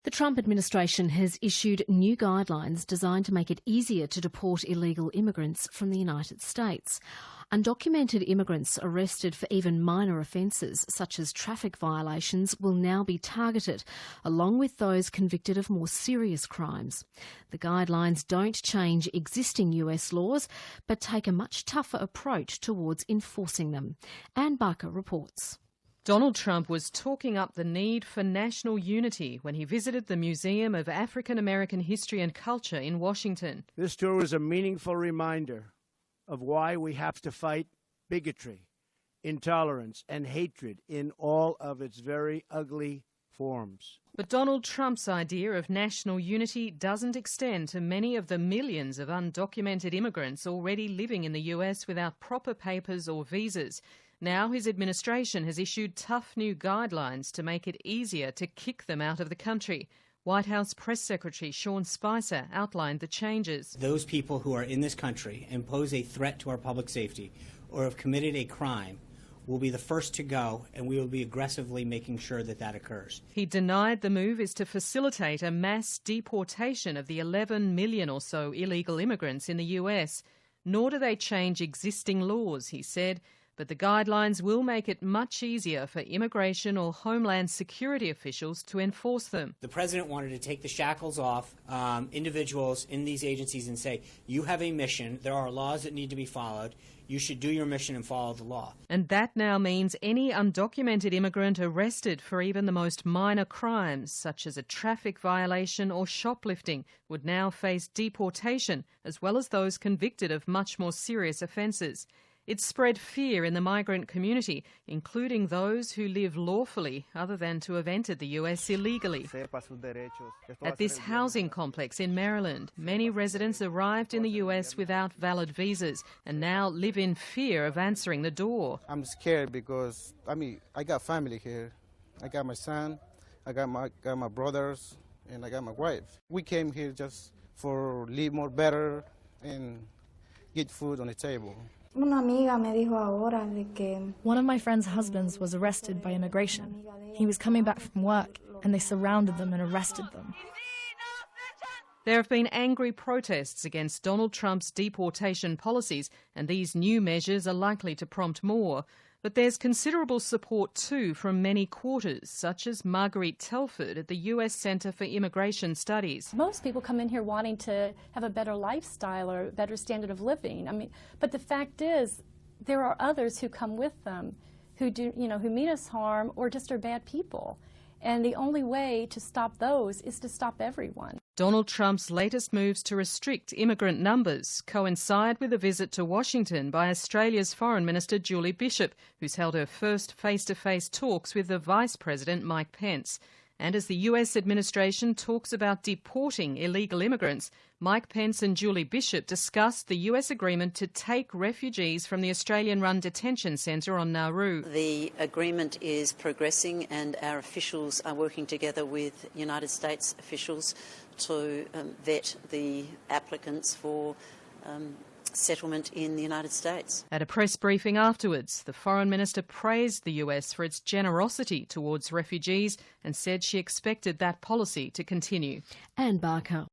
The Trump administration has issued new guidelines designed to make it easier to deport illegal immigrants from the United States. Undocumented immigrants arrested for even minor offences, such as traffic violations, will now be targeted, along with those convicted of more serious crimes. The guidelines don't change existing US laws, but take a much tougher approach towards enforcing them. Anne Barker reports. Donald Trump was talking up the need for national unity when he visited the Museum of African American History and Culture in Washington. This tour was a meaningful reminder of why we have to fight bigotry, intolerance, and hatred in all of its very ugly forms. But Donald Trump's idea of national unity doesn't extend to many of the millions of undocumented immigrants already living in the US without proper papers or visas. Now his administration has issued tough new guidelines to make it easier to kick them out of the country. White House Press Secretary Sean Spicer outlined the changes. Those people who are in this country and pose a threat to our public safety or have committed a crime will be the first to go, and we will be aggressively making sure that that occurs. He denied the move is to facilitate a mass deportation of the 11 million or so illegal immigrants in the US. Nor do they change existing laws, he said. But the guidelines will make it much easier for immigration or homeland security officials to enforce them. The president wanted to take the shackles off individuals in these agencies and say, you have a mission, there are laws that need to be followed, you should do your mission and follow the law. And that now means any undocumented immigrant arrested for even the most minor crimes, such as a traffic violation or shoplifting, would now face deportation, as well as those convicted of much more serious offences. It's spread fear in the migrant community, including those who live lawfully other than to have entered the US illegally. At this housing complex in Maryland, many residents arrived in the US without valid visas and now live in fear of answering the door. I'm scared because, I got family here. I got my son, I got my brothers, and I got my wife. We came here just for live more better and get food on the table. One of my friend's husbands was arrested by immigration. He was coming back from work and they surrounded them and arrested them. There have been angry protests against Donald Trump's deportation policies, and these new measures are likely to prompt more. But there's considerable support too from many quarters, such as Marguerite Telford at the US Centre for Immigration Studies. Most people come in here wanting to have a better lifestyle or a better standard of living. But the fact is, there are others who come with them who who mean us harm or just are bad people. And the only way to stop those is to stop everyone. Donald Trump's latest moves to restrict immigrant numbers coincide with a visit to Washington by Australia's Foreign Minister Julie Bishop, who's held her first face-to-face talks with the Vice President Mike Pence. And as the US administration talks about deporting illegal immigrants, Mike Pence and Julie Bishop discussed the US agreement to take refugees from the Australian-run detention centre on Nauru. The agreement is progressing and our officials are working together with United States officials to vet the applicants for settlement in the United States. At a press briefing afterwards, the Foreign Minister praised the US for its generosity towards refugees and said she expected that policy to continue. Anne Barker.